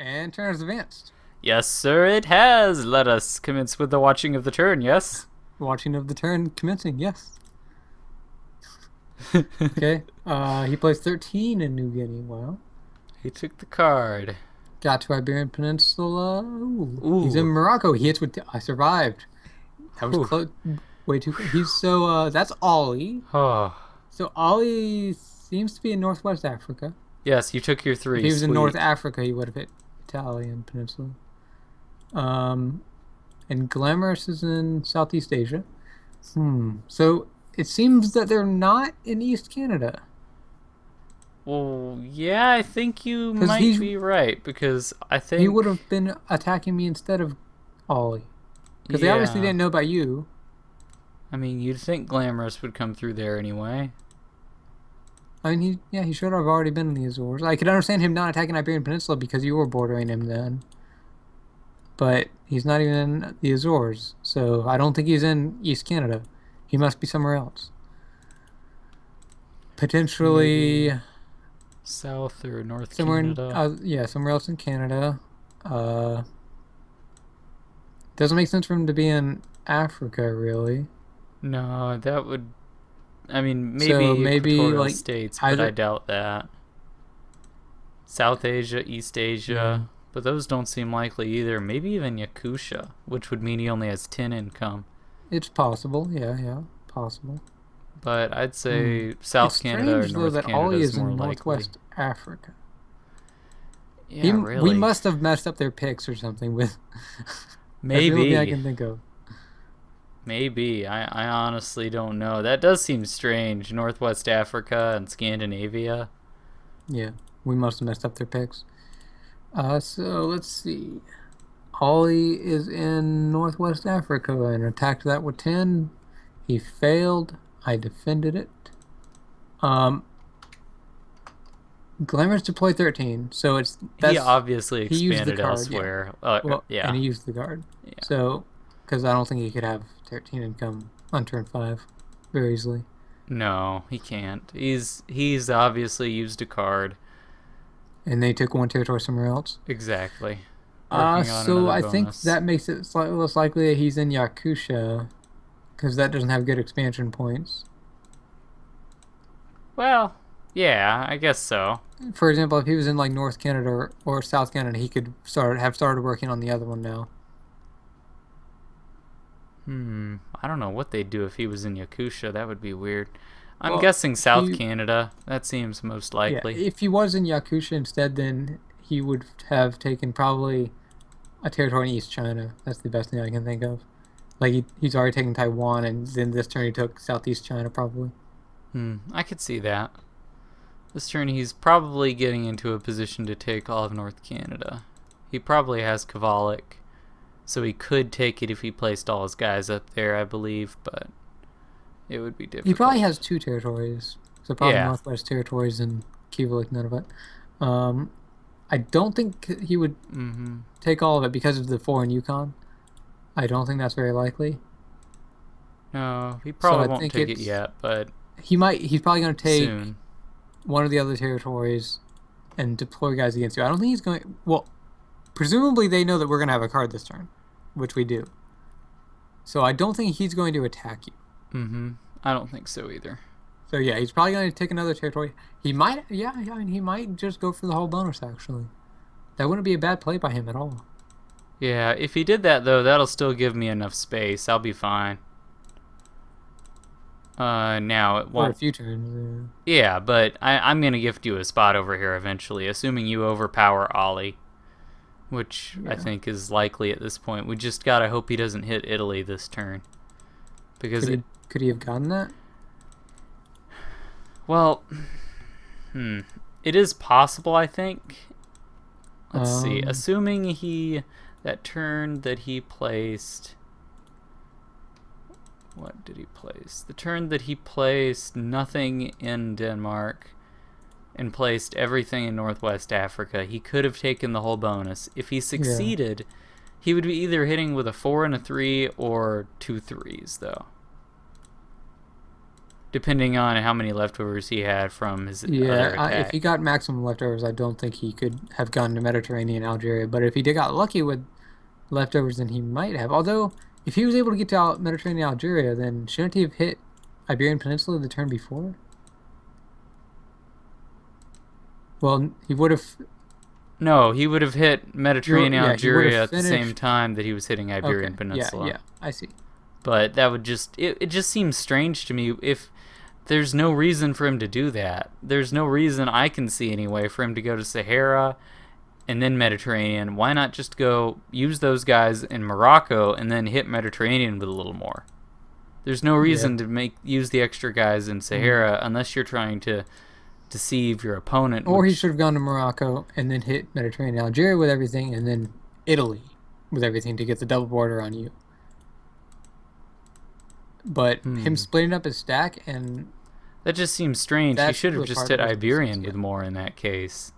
And turn has advanced. Yes, sir, it has. Let us commence with the watching of the turn, yes? Watching of the turn commencing, yes. Okay. He plays 13 in New Guinea. Wow. He took the card. Got to Iberian Peninsula. Ooh. He's in Ooh. Morocco. He hits with. I survived. That was Whew. close. Way too close. He's so. That's Ollie. Oh. So Ollie seems to be in Northwest Africa. Yes, you took your If three. he was in Sweet. North Africa, he would have hit Italian Peninsula. And Glamorous is in Southeast Asia. So it seems that they're not in East Canada. Well, yeah, I think you 'Cause might be right, because I think... He would have been attacking me instead of Ollie. Because they obviously didn't know about you. I mean, you'd think Glamorous would come through there anyway. I mean, he should have already been in the Azores. I could understand him not attacking Iberian Peninsula because you were bordering him then. But he's not even in the Azores, so I don't think he's in East Canada. He must be somewhere else. Potentially... Maybe South or North somewhere Canada. somewhere else in Canada. Doesn't make sense for him to be in Africa, really. No, that would... I mean, maybe Equatorial like States, but I doubt that. South Asia, East Asia, but those don't seem likely either. Maybe even Yakusha, which would mean he only has 10 income. It's possible, yeah, possible. But I'd say South Canada or North Canada Ollie is more in likely. Northwest Africa. Yeah, really. We must have messed up their picks or something with. Maybe. That's the only thing I can think of. Maybe. I honestly don't know. That does seem strange. Northwest Africa and Scandinavia. Yeah, we must have messed up their picks. So let's see. Ollie is in Northwest Africa and attacked that with 10. He failed. I defended it. Glamorous deployed 13, so he obviously expanded he used the card, elsewhere. Yeah. And he used the card. Yeah. So, because I don't think he could have 13 income on turn 5 very easily. No, he can't. He's obviously used a card. And they took one territory somewhere else. Exactly. So I think that makes it slightly less likely that he's in Yakusha, because that doesn't have good expansion points. Well, yeah, I guess so. For example, if he was in like North Canada or South Canada, he could have started working on the other one now. I don't know what they'd do if he was in Yakusha. That would be weird. I'm guessing South Canada. That seems most likely. Yeah, if he was in Yakusha instead, then he would have taken probably a territory in East China. That's the best thing I can think of. Like he's already taken Taiwan, and then this turn he took Southeast China probably. I could see that. This turn he's probably getting into a position to take all of North Canada. He probably has Kavalik, so he could take it if he placed all his guys up there, I believe, but it would be difficult. He probably has 2 territories, so probably Northwest Territories and Kivalik, none of it. I don't think he would take all of it because of the 4 in Yukon. I don't think that's very likely. No, he probably won't take it yet, but he's probably going to take soon. One of the other territories and deploy guys against you. I don't think he's going... Well, presumably they know that we're going to have a card this turn, which we do. So I don't think he's going to attack you. I don't think so either. So yeah, he's probably going to take another territory. He might... Yeah, I mean, he might just go for the whole bonus, actually. That wouldn't be a bad play by him at all. Yeah, if he did that, though, that'll still give me enough space. I'll be fine. Now it won't... For a few turns, Yeah, but I'm going to gift you a spot over here eventually, assuming you overpower Ollie, which I think is likely at this point. We just got to hope he doesn't hit Italy this turn. Because could he have gotten that? Well, it is possible, I think. Let's see. Assuming that turn that he placed... What did he place? The turn that he placed nothing in Denmark and placed everything in Northwest Africa, he could have taken the whole bonus. If he succeeded, he would be either hitting with a 4 and a 3 or 2 3s, though. depending on how many leftovers he had from his other Yeah, if he attack. got maximum leftovers, I don't think he could have gone to Mediterranean Algeria. But if he did got lucky with leftovers, then he might have. Although, if he was able to get to Mediterranean Algeria, then shouldn't he have hit Iberian Peninsula the turn before? Well, he would have. No, he would have hit Mediterranean Yeah, he would have Algeria at the same finished. time that he was hitting Okay, Iberian yeah, Peninsula. yeah, I see. But that would just it just seems strange to me if there's no reason for him to do that. There's no reason I can see anyway for him to go to Sahara and then Mediterranean. Why not just go use those guys in Morocco and then hit Mediterranean with a little more? There's no Yeah. reason to use the extra guys in Sahara unless you're trying to deceive your opponent. Or he Which, should have gone to Morocco and then hit Mediterranean Algeria with everything, and then Italy with everything to get the double border on you. But him splitting up his stack, and that just seems strange. He that's should have the just part hit that doesn't make sense, Iberian yeah. with more in that case.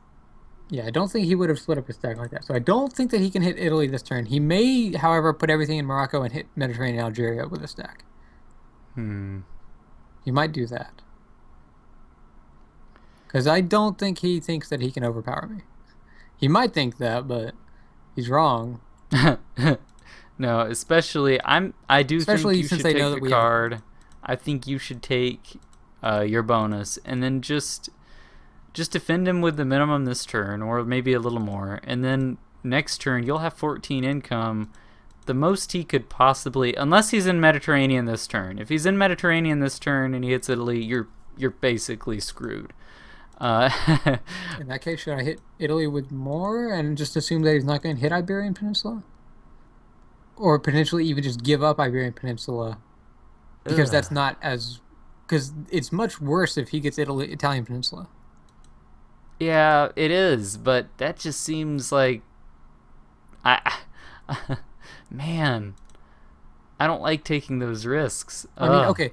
Yeah, I don't think he would have split up his stack like that. So I don't think that he can hit Italy this turn. He may, however, put everything in Morocco and hit Mediterranean Algeria with a stack. He might do that. Because I don't think he thinks that he can overpower me. He might think that, but he's wrong. No, I do think Especially you since should they take know that the we have. card. I think you should take your bonus and then just defend him with the minimum this turn, or maybe a little more, and then next turn you'll have 14 income. The most he could possibly, unless he's in Mediterranean this turn. If he's in Mediterranean this turn and he hits Italy, you're basically screwed. In that case, should I hit Italy with more and just assume that he's not going to hit Iberian Peninsula? Or potentially even just give up Iberian Peninsula because that's Ugh. not as because it's much worse if he gets Italian Peninsula. Yeah, it is, but that just seems like I man, I don't like taking those risks. I mean, okay,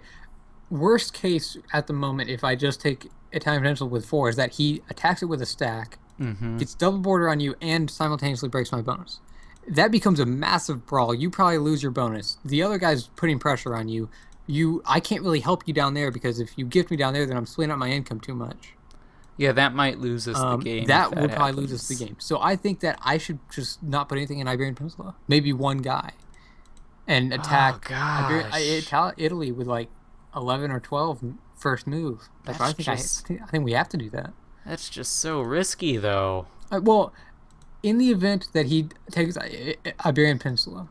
worst case at the moment, if I just take Italian Peninsula with 4, is that he attacks it with a stack, gets double border on you, and simultaneously breaks my bonus. That becomes a massive brawl. You probably lose your bonus. The other guy's putting pressure on you. I can't really help you down there because if you gift me down there, then I'm splitting up my income too much. Yeah, that might lose us the game. That if that would probably happens. lose us the game. So I think that I should just not put anything in Iberian Peninsula. Maybe one guy, and Oh attack gosh, Italy with like 11 or 12 first move. Like, that's just I think we have to do that. that's just so risky though. Well, in the event that he takes Iberian Peninsula,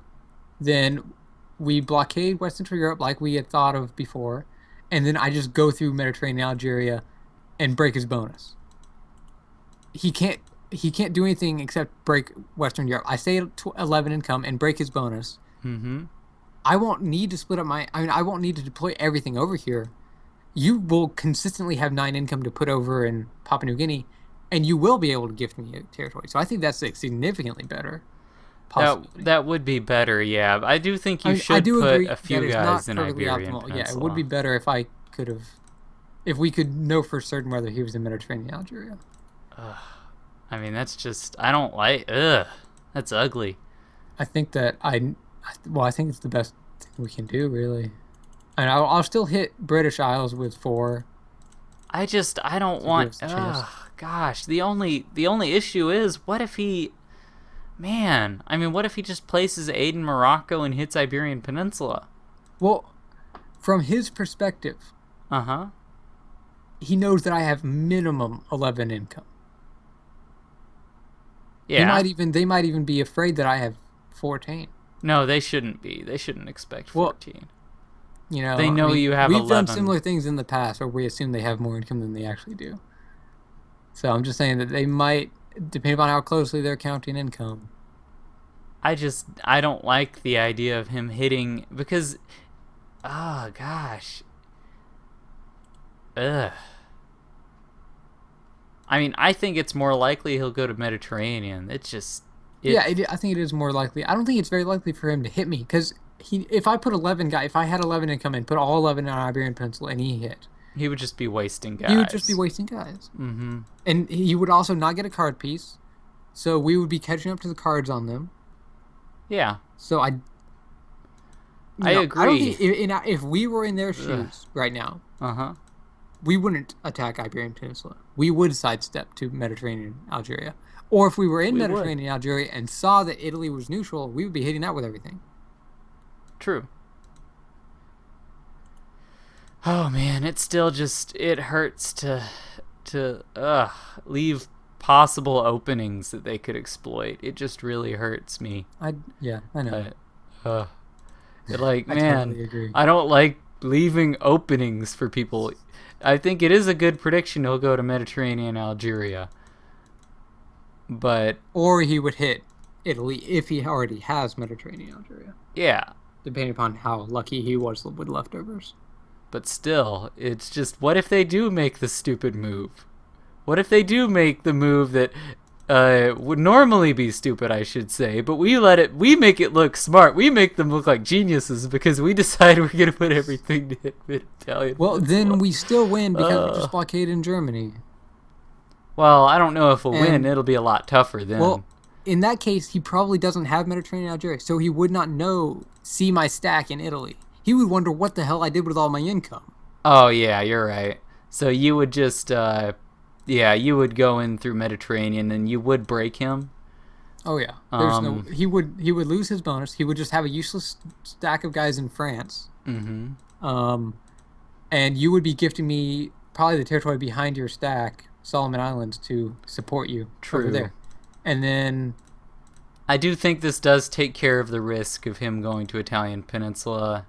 then we blockade West Central Europe like we had thought of before, and then I just go through Mediterranean Algeria and break his bonus. He can't do anything except break Western Europe. I stay at 11 income and break his bonus. I won't need to split up I won't need to deploy everything over here. You will consistently have 9 income to put over in Papua New Guinea, and you will be able to gift me a territory. So I think that's like significantly better. Possibly. That would be better. Yeah, I do think you I should do put agree a that few it's guys not in perfectly Iberian optimal. Peninsula. Yeah, it would be better if I could have, if we could know for certain whether he was in Mediterranean Algeria. I mean, that's just I don't like. Ugh, that's ugly. I think that I think it's the best thing we can do, really. And I'll still hit British Isles with 4. I don't give want. us a chance. Gosh, the only issue is what if he, man? I mean, what if he just places aid in Morocco and hits Iberian Peninsula? Well, from his perspective, Uh-huh. he knows that I have minimum 11 income. Yeah. They might even be afraid that I have 14. No, they shouldn't be. They shouldn't expect Well, 14. You know, They know you have we've 11. done similar things in the past where we assume they have more income than they actually do. So I'm just saying that they might, depending on how closely they're counting income. I don't like the idea of him hitting because, oh gosh. Ugh. I mean, I think it's more likely he'll go to Mediterranean. It's just. I think it is more likely. I don't think it's very likely for him to hit me because if I had 11 income and put all 11 on Iberian Peninsula and he hit, He would just be wasting guys. he would just be wasting guys. Mm-hmm. And he would also not get a card piece, so we would be catching up to the cards on them. Yeah. So I agree. I don't think if we were in their shoes right now, Uh-huh. We wouldn't attack Iberian Peninsula. We would sidestep to Mediterranean Algeria. Or if we were in We would. Mediterranean Algeria and saw that Italy was neutral, we would be hitting that with everything. True. Oh man, it still just it hurts to leave possible openings that they could exploit. It just really hurts me. Yeah, I know. Uh, like, I man, totally agree. I don't like leaving openings for people. I think it is a good prediction he'll go to Mediterranean Algeria. But Or he would hit Italy if he already has Mediterranean Algeria, yeah, depending upon how lucky he was with leftovers. but still, it's just, what if they do make the stupid move? What if they do make the move that would normally be stupid, I should say, but we make it look smart. We make them look like geniuses because we decide we're going to put everything to hit Italian. Well, then Peninsula. we still win because we just blockaded in Germany. Well, I don't know if we'll And- win. It'll be a lot tougher then. Well, in that case, he probably doesn't have Mediterranean Algeria, so he would not see my stack in Italy. He would wonder what the hell I did with all my income. Oh, yeah, you're right. So you would just, you would go in through Mediterranean and you would break him. Oh yeah, he would lose his bonus. He would just have a useless stack of guys in France. Mm-hmm. And you would be gifting me probably the territory behind your stack, Solomon Islands, to support you over there. And then I do think this does take care of the risk of him going to Italian Peninsula.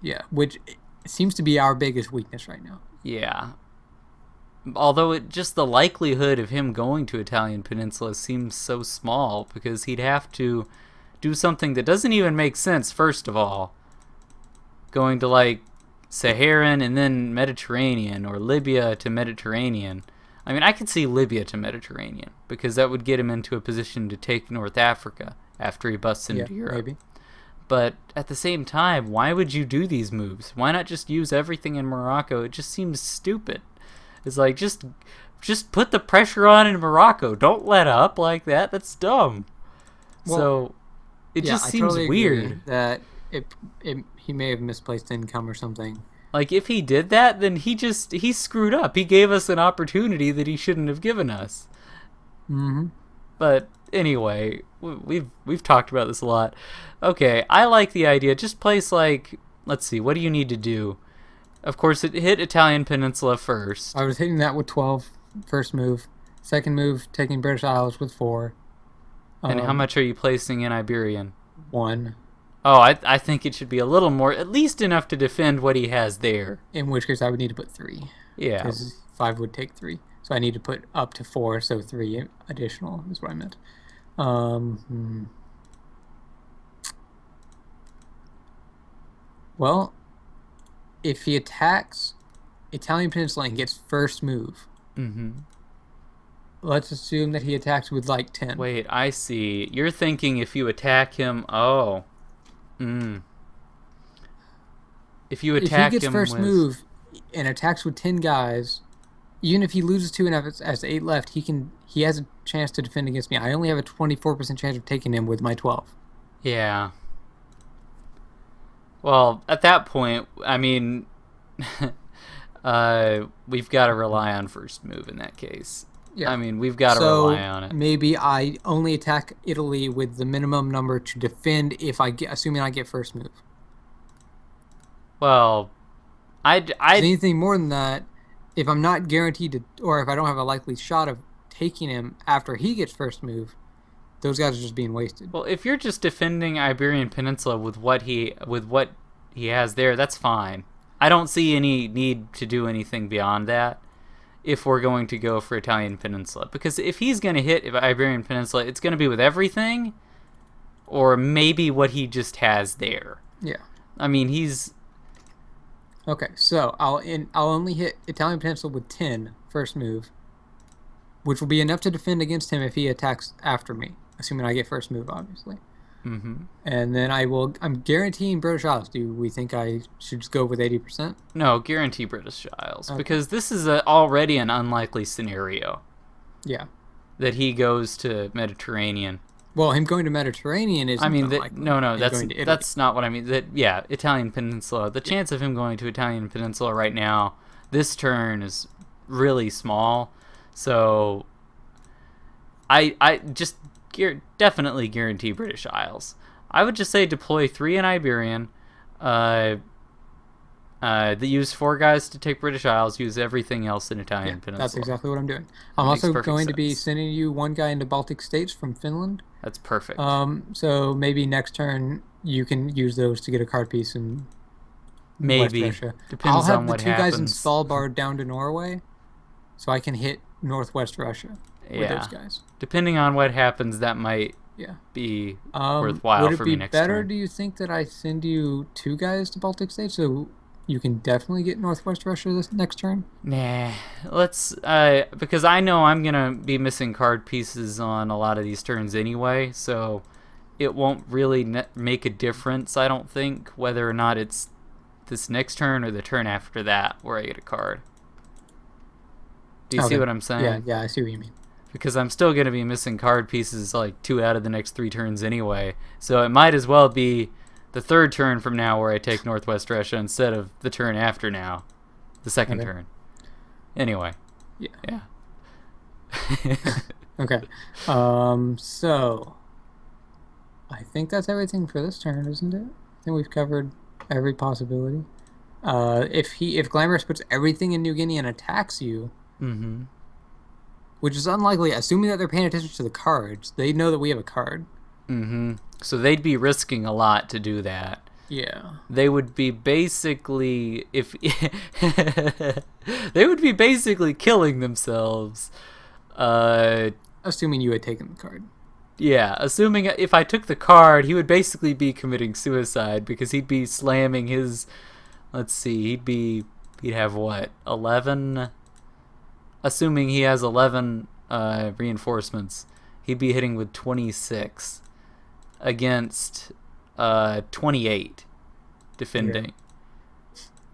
yeah, which seems to be our biggest weakness right now. Yeah. Although just the likelihood of him going to Italian Peninsula seems so small because he'd have to do something that doesn't even make sense, first of all. Going to, like, Saharan and then Mediterranean, or Libya to Mediterranean. I mean, I could see Libya to Mediterranean because that would get him into a position to take North Africa after he busts into Europe. Maybe. But at the same time, why would you do these moves? Why not just use everything in Morocco? It just seems stupid. It's like, just put the pressure on in Morocco. Don't let up like that. That's dumb. Well, so it just I seems totally weird. agree that he may have misplaced income or something. Like, if he did that, then he screwed up. He gave us an opportunity that he shouldn't have given us. Mm-hmm. But anyway, we've talked about this a lot. Okay, I like the idea. Just place, like, let's see, what do you need to do? Of course, it hit Italian Peninsula first. I was hitting that with 12, first move. Second move, taking British Isles with 4. And how much are you placing in Iberian? 1. Oh, I think it should be a little more, at least enough to defend what he has there. In which case, I would need to put 3. Yeah. Because 5 would take 3. So I need to put up to 4, so 3 additional is what I meant. Well, if he attacks Italian Peninsula and gets first move, let's assume that he attacks with like 10. Wait, I see. You're thinking if you attack him, if you attack if he gets him first with... move and attacks with 10 guys, even if he loses 2 and has 8 left, he has a chance to defend against me. I only have a 24% chance of taking him with my 12. Yeah. Well, at that point, I mean, we've got to rely on first move in that case. Yeah. I mean, we've got to rely on it. Maybe I only attack Italy with the minimum number to defend assuming I get first move. Well, Anything more than that, if I'm not guaranteed to, or if I don't have a likely shot of taking him after he gets first move, those guys are just being wasted. Well, if you're just defending Iberian Peninsula with what he has there, that's fine. I don't see any need to do anything beyond that if we're going to go for Italian Peninsula. Because if he's going to hit Iberian Peninsula, it's going to be with everything, or maybe what he just has there. Yeah. I mean, he's... Okay, so I'll only hit Italian Peninsula with 10 first move, which will be enough to defend against him if he attacks after me, assuming I get first move, obviously. Mm-hmm. And then I'm guaranteeing British Isles. Do we think I should just go with 80%? No, guarantee British Isles, because this is already an unlikely scenario. Yeah. That he goes to Mediterranean. Well, him going to Mediterranean is unlikely. That's not what I mean. Italian Peninsula. The chance of him going to Italian Peninsula right now, This turn is really small, so I just definitely guarantee British Isles. I would just say deploy 3 in Iberian. They use 4 guys to take British Isles. Use everything else in Yeah, Italian that's Peninsula. exactly what I'm doing. I'm Makes also perfect going to be sense. sending you one guy into Baltic states from Finland. That's perfect. So maybe next turn you can use those to get a card piece in West Maybe. Russia. I'll Depends have on the what 2 guys in happens. Svalbard down to Norway, so I can hit Northwest Russia with those Yeah. guys. Depending on what happens, that might Yeah. be Would worthwhile it for be me next better, turn. do you think, that I send you 2 guys to Baltic states so you can definitely get Northwest Russia this next turn? Nah, let's because I know I'm gonna be missing card pieces on a lot of these turns anyway, so it won't really make a difference. I don't think whether or not it's this next turn or the turn after that where I get a card. Do you see Okay. what I'm Yeah, saying? yeah, I see what you mean. Because I'm still gonna be missing card pieces like 2 out of the next 3 turns anyway, so it might as well be the 3rd turn from now where I take Northwest Russia instead of the turn after now, the 2nd Okay. turn. Anyway, Yeah. yeah. Okay. So I think that's everything for this turn, isn't it? I think we've covered every possibility. If Glamorous puts everything in New Guinea and attacks you, Mm-hmm. which is unlikely, assuming that they're paying attention to the cards, they know that we have a card. Mm-hmm. So they'd be risking a lot to do that. Yeah. They would be basically if they would be basically killing themselves. Assuming you had taken the card. Yeah, assuming if I took the card, he would basically be committing suicide because he'd be slamming his. Let's see, he'd have what 11. Assuming he has 11 reinforcements, he'd be hitting with 26 against 28 defending. Yeah.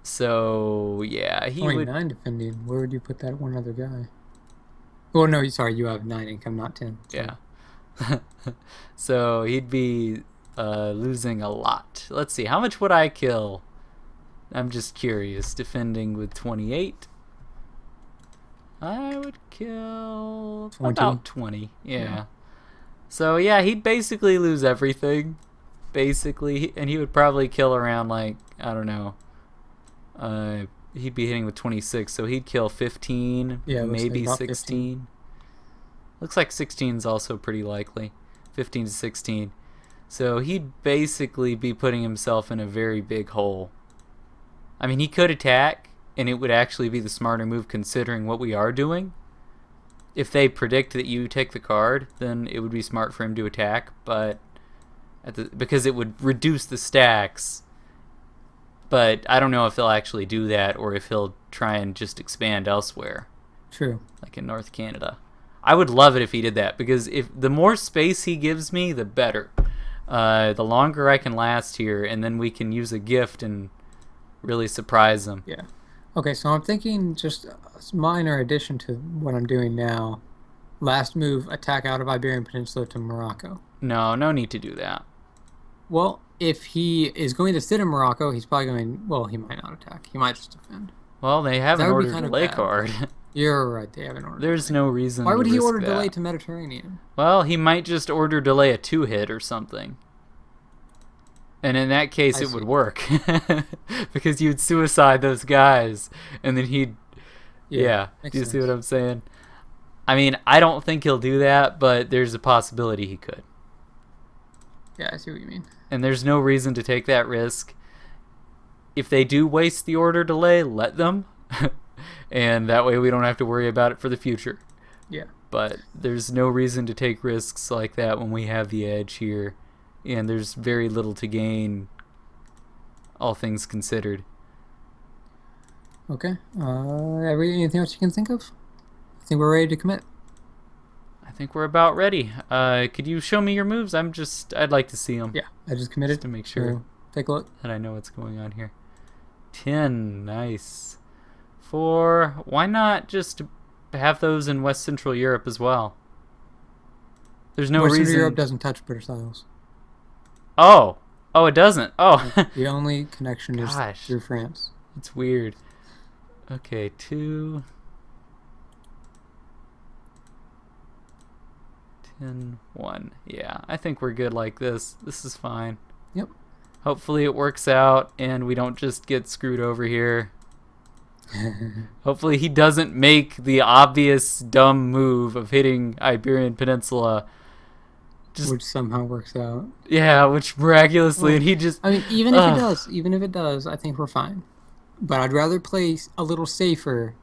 So yeah, he 29 would. defending. Where would you put that one other guy? Oh no, sorry, you have 9 income, not 10. Sorry. Yeah. So he'd be losing a lot. Let's see, how much would I kill? I'm just curious. Defending with 28. I would kill 20. about 20. Yeah. Yeah. So yeah, he'd basically lose everything. Basically, and he would probably kill around like, I don't know. He'd be hitting with 26, so he'd kill 15, Yeah, it looks like maybe about 16. Looks like 16 is also pretty likely. 15 to 16. So he'd basically be putting himself in a very big hole. I mean, he could attack, and it would actually be the smarter move considering what we are doing. If they predict that you take the card, then it would be smart for him to attack, but because it would reduce the stacks. But I don't know if he'll actually do that or if he'll try and just expand elsewhere, True. like in North Canada. I would love it if he did that, because if the more space he gives me, the better. The longer I can last here, and then we can use a gift and really surprise him. Yeah. Okay, so I'm thinking just a minor addition to what I'm doing now. Last move, attack out of Iberian Peninsula to Morocco. No need to do that. Well, if he is going to sit in Morocco, he's probably going. Well, he might not attack. He might just defend. Well, they have That an would be order kind of delay bad. card. You're right. They have an order. There's delay. no reason Why to would he risk order that. delay to Mediterranean? Well, he might just order delay a 2-hit or something. And in that case, it would work. Because you'd suicide those guys. And then he'd... Yeah. Do you see what I'm saying? I mean, I don't think he'll do that, but there's a possibility he could. Yeah, I see what you mean. And there's no reason to take that risk. If they do waste the order delay, let them. And that way we don't have to worry about it for the future. Yeah. But there's no reason to take risks like that when we have the edge here. And there's very little to gain, all things considered. Okay. Anything else you can think of? I think we're ready to commit. I think we're about ready. Could you show me your moves? I'd like to see them. Yeah, I just committed. Just to make sure So, take a look. that I know what's going on here. 10, nice. 4, why not just have those in West Central Europe as well? There's no Western reason. Europe doesn't touch British Isles. Oh, it doesn't. Oh, The only connection is Gosh. through France. it's weird. Okay, 2, 10, 1. Yeah, I think we're good like this. This is fine. Yep. Hopefully it works out and we don't just get screwed over here. Hopefully he doesn't make the obvious dumb move of hitting Iberian Peninsula. Which somehow works out. Yeah, which miraculously, and he just... I mean, even if it does, I think we're fine. But I'd rather play a little safer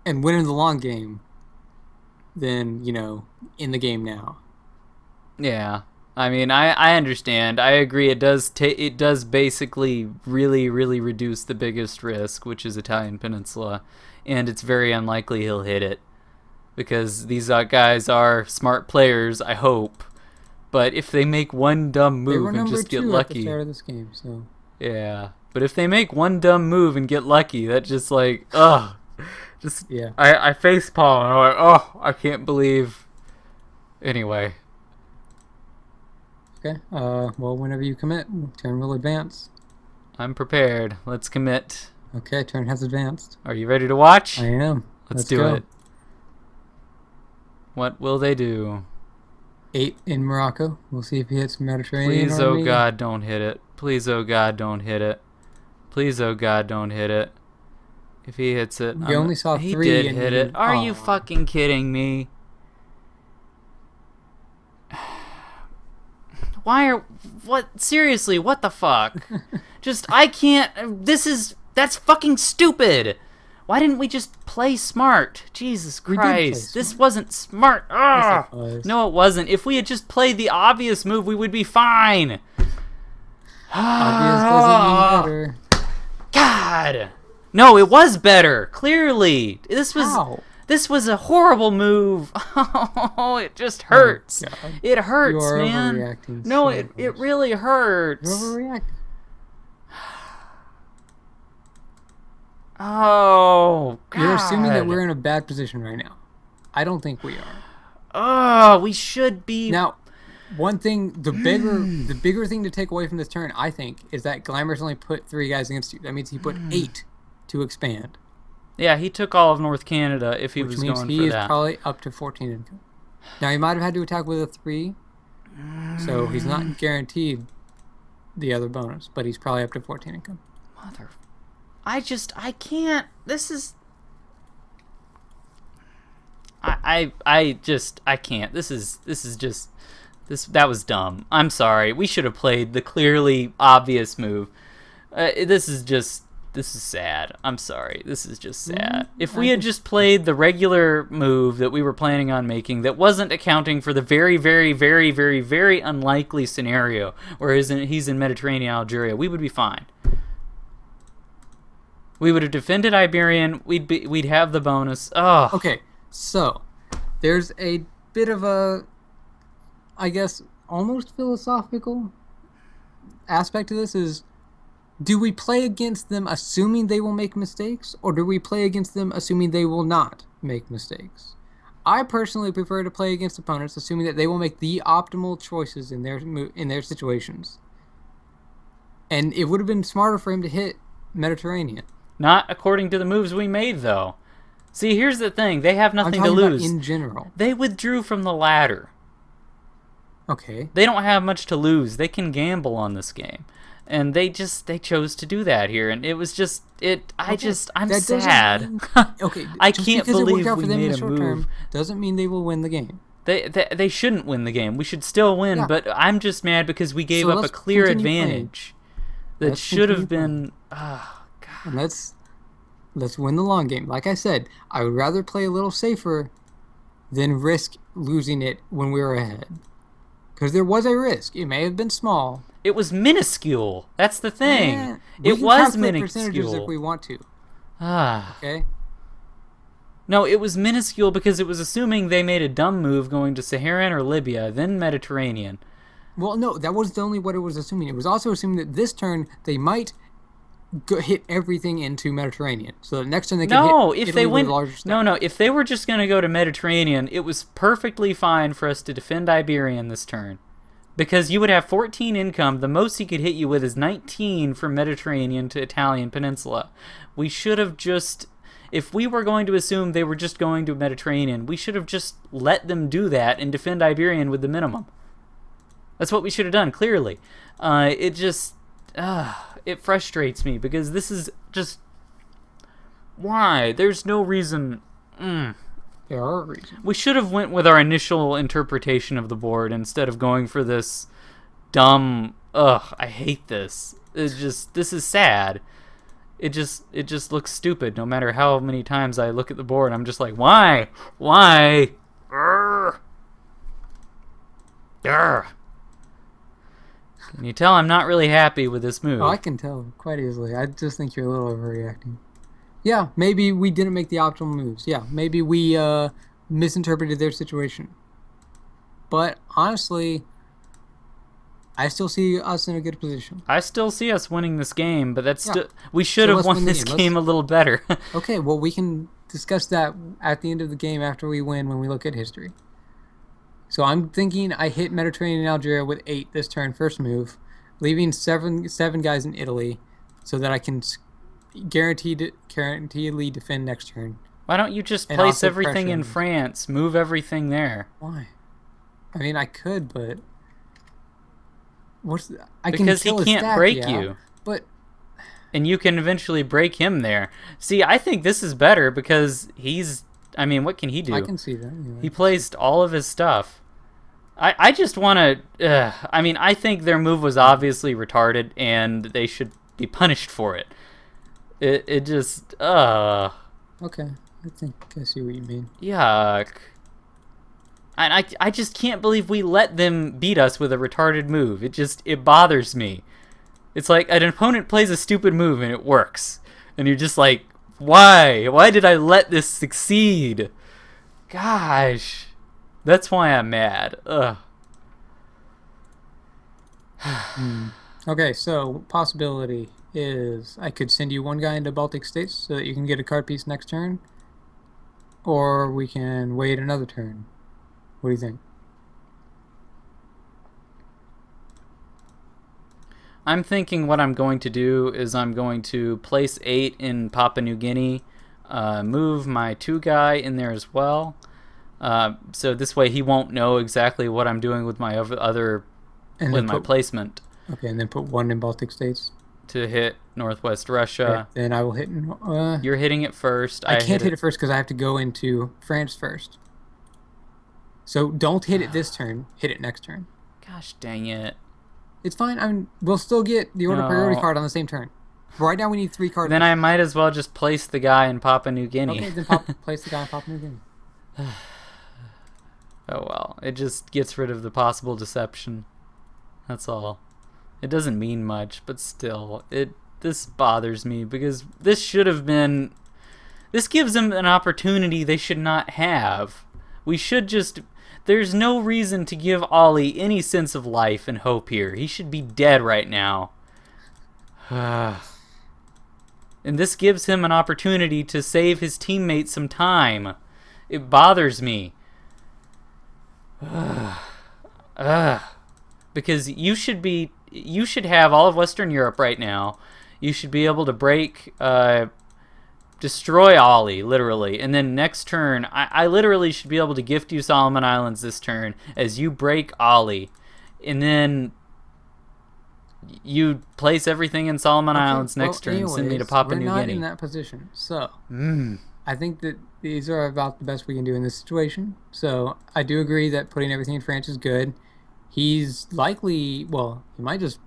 and win in the long game than, in the game now. Yeah. I mean, I understand. I agree. It does basically really, really reduce the biggest risk, which is Italian Peninsula, and it's very unlikely he'll hit it because these guys are smart players. I hope, but if they make one dumb move and just get lucky, at the start of this game, so yeah. But if they make one dumb move and get lucky, that just yeah. I face palm and I'm like, oh, I can't believe. Anyway. Okay. Well, whenever you commit, turn will advance. I'm prepared. Let's commit. Okay, turn has advanced. Are you ready to watch? I am. Let's do it. What will they do? 8 in Morocco. We'll see if he hits Mediterranean. Please, oh God, don't hit it. Please, oh God, don't hit it. Please, oh God, don't hit it. If he hits it, you only saw 3. He did hit it. Are you fucking kidding me? Seriously, what the fuck? I can't, that's fucking stupid. Why didn't we just play smart? Jesus Christ. This wasn't smart. Yes, it was. No, it wasn't. If we had just played the obvious move, we would be fine. Obvious doesn't mean better. God. No, it was better. Clearly. How? This was a horrible move. Oh, it just hurts. Oh, it hurts, you are man. Overreacting no, so it really hurts. You're overreacting. Oh, God. You're assuming that we're in a bad position right now. I don't think we are. Oh, we should be. Now, one thing, the bigger thing to take away from this turn, I think, is that Glamorous only put 3 guys against you. That means he put 8 to expand. Yeah, he took all of North Canada if he was going for that. Which means he is probably up to 14 income. Now, he might have had to attack with a 3, so he's not guaranteed the other bonus, but he's probably up to 14 income. Mother... I can't... This is... I can't. That was dumb. I'm sorry. We should have played the clearly obvious move. This is sad. I'm sorry. This is just sad. If we had just played the regular move that we were planning on making that wasn't accounting for the very, very, very, very, very unlikely scenario where he's in Mediterranean Algeria, we would be fine. We would have defended Iberian. We'd have the bonus. Oh. Okay, so there's a bit of a, I guess, almost philosophical aspect to this is, do we play against them assuming they will make mistakes, or do we play against them assuming they will not make mistakes? I personally prefer to play against opponents assuming that they will make the optimal choices in their situations. And it would have been smarter for him to hit Mediterranean. Not according to the moves we made, though. See, here's the thing. They have nothing to lose. In general. They withdrew from the ladder. Okay. They don't have much to lose. They can gamble on this game. And they chose to do that here. And it was just... I'm sad. Okay. I can't believe we made a move. Term doesn't mean they will win the game. They shouldn't win the game. We should still win, yeah. But I'm just mad because we gave up a clear advantage that should have been... And let's win the long game. Like I said, I would rather play a little safer than risk losing it when we were ahead. Because there was a risk. It may have been small. It was minuscule. That's the thing. It was minuscule. Percentages if we want to. Okay. No, it was minuscule because it was assuming they made a dumb move going to Saharan or Libya, then Mediterranean. Well, no, that was only what it was assuming. It was also assuming that this turn they might hit everything into Mediterranean. So the next turn they can hit Italy with a larger stack. No, if they were just going to go to Mediterranean, it was perfectly fine for us to defend Iberian this turn. Because you would have 14 income. The most he could hit you with is 19 from Mediterranean to Italian Peninsula. We should have just... If we were going to assume they were just going to Mediterranean, we should have just let them do that and defend Iberian with the minimum. That's what we should have done, clearly. It just... it frustrates me, because this is just... Why? There's no reason... There are reasons. We should have went with our initial interpretation of the board instead of going for this dumb... I hate this. It's just... This is sad. It just looks stupid no matter how many times I look at the board. I'm just like, why? Why? Urgh. Urgh. Can you tell I'm not really happy with this move? Oh, I can tell quite easily. I just think you're a little overreacting. Yeah, maybe we didn't make the optimal moves. Yeah, maybe we misinterpreted their situation. But honestly, I still see us in a good position. I still see us winning this game, but that's still... We should have won this game a little better. Okay, well, we can discuss that at the end of the game after we win when we look at history. So I'm thinking I hit Mediterranean and Algeria with 8 this turn, first move, leaving seven guys in Italy so that I can guaranteedly defend next turn. Why don't you just place everything in France? Move everything there. Why? I mean, I could, but... Because he can't break you. But... And you can eventually break him there. See, I think this is better because he's... I mean, what can he do? I can see that. Anyway. He placed all of his stuff. I just want to... I mean, I think their move was obviously retarded, and they should be punished for it. It just... Okay, I see what you mean. Yuck. I just can't believe we let them beat us with a retarded move. It bothers me. It's like an opponent plays a stupid move and it works. And you're just like, why? Why did I let this succeed? Gosh. That's why I'm mad. Ugh. Okay, so possibility is I could send you one guy into Baltic States so that you can get a card piece next turn. Or we can wait another turn. What do you think? I'm thinking what I'm going to do is I'm going to place 8 in Papua New Guinea, move my 2 guy in there as well. So this way he won't know exactly what I'm doing with my my placement. Okay, and then put 1 in Baltic States to hit Northwest Russia. Yeah, then I will hit. You're hitting it first. I can't hit it first because I have to go into France first. So don't hit it this turn. Hit it next turn. Gosh dang it! It's fine. I mean, we'll still get the order priority card on the same turn. Right now we need 3 cards. Then I might as well just place the guy in Papua New Guinea. Okay, then place the guy in Papua New Guinea. Oh well, it just gets rid of the possible deception. That's all. It doesn't mean much, but still, this bothers me because this should have been... This gives them an opportunity they should not have. We should just... There's no reason to give Ollie any sense of life and hope here. He should be dead right now. And this gives him an opportunity to save his teammates some time. It bothers me. Because you should have all of Western Europe right now. You should be able to break, destroy Ollie, literally. And then next turn, I literally should be able to gift you Solomon Islands this turn as you break Ollie. And then you place everything in Solomon Islands next turn and send me to Papua New Guinea. We're not in that position, so I think that these are about the best we can do in this situation. So I do agree that putting everything in France is good. He's likely, well, he might just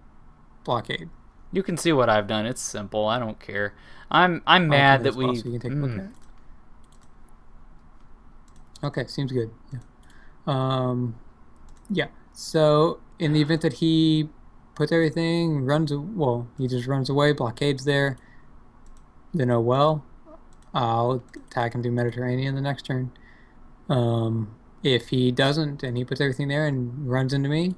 blockade. You can see what I've done. It's simple. I don't care. I'm mad that we... So you can take a look at it. Okay, seems good. Yeah. Yeah. So in the event that he puts everything, he just runs away, blockades there, then oh well, I'll attack him through Mediterranean the next turn. If he doesn't and he puts everything there and runs into me,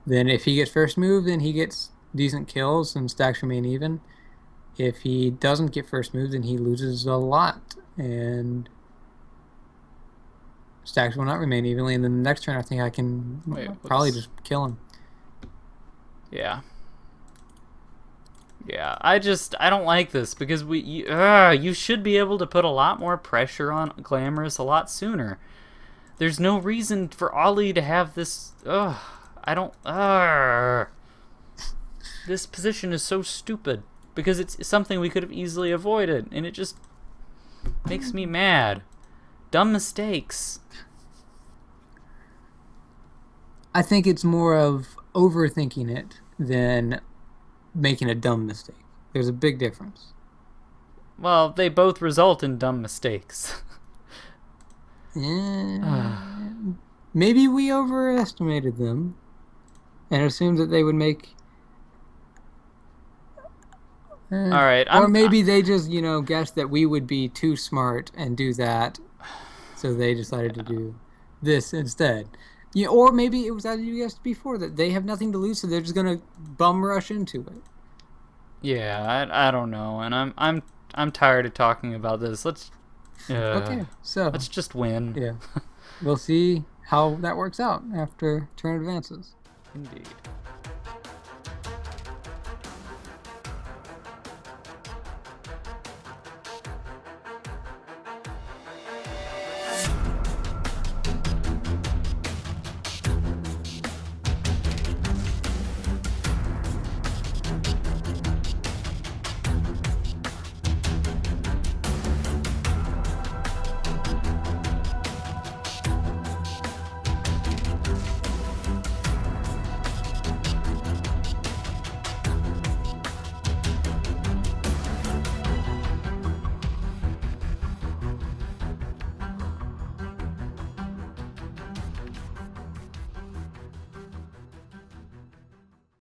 then if he gets first move, then he gets decent kills and stacks remain even. If he doesn't get first move, then he loses a lot and stacks will not remain evenly. And then the next turn, I think I can probably just kill him. Yeah. Yeah, I don't like this because you should be able to put a lot more pressure on Glamorous a lot sooner. There's no reason for Ollie to have this. I don't. This position is so stupid because it's something we could have easily avoided, and it just makes me mad. Dumb mistakes. I think it's more of overthinking it than making a dumb mistake. There's a big difference. Well, they both result in dumb mistakes. Maybe we overestimated them and assumed that they would make. All right, Or maybe they just, guessed that we would be too smart and do that, so they decided to do this instead. Or maybe it was as you guessed before that they have nothing to lose, so they're just gonna bum rush into it. Yeah, I don't know, and I'm tired of talking about this. Okay, so let's just win. Yeah, we'll see how that works out after turn advances. Indeed.